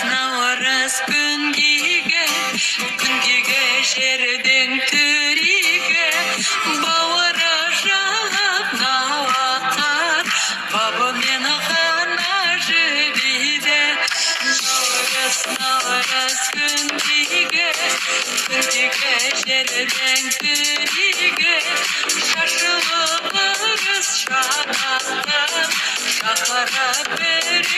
Navrız güngige şerden türige bavara jalap navatar baba men hana jibide navrız güngige şerden türige şaşılırız şanatar şakara verir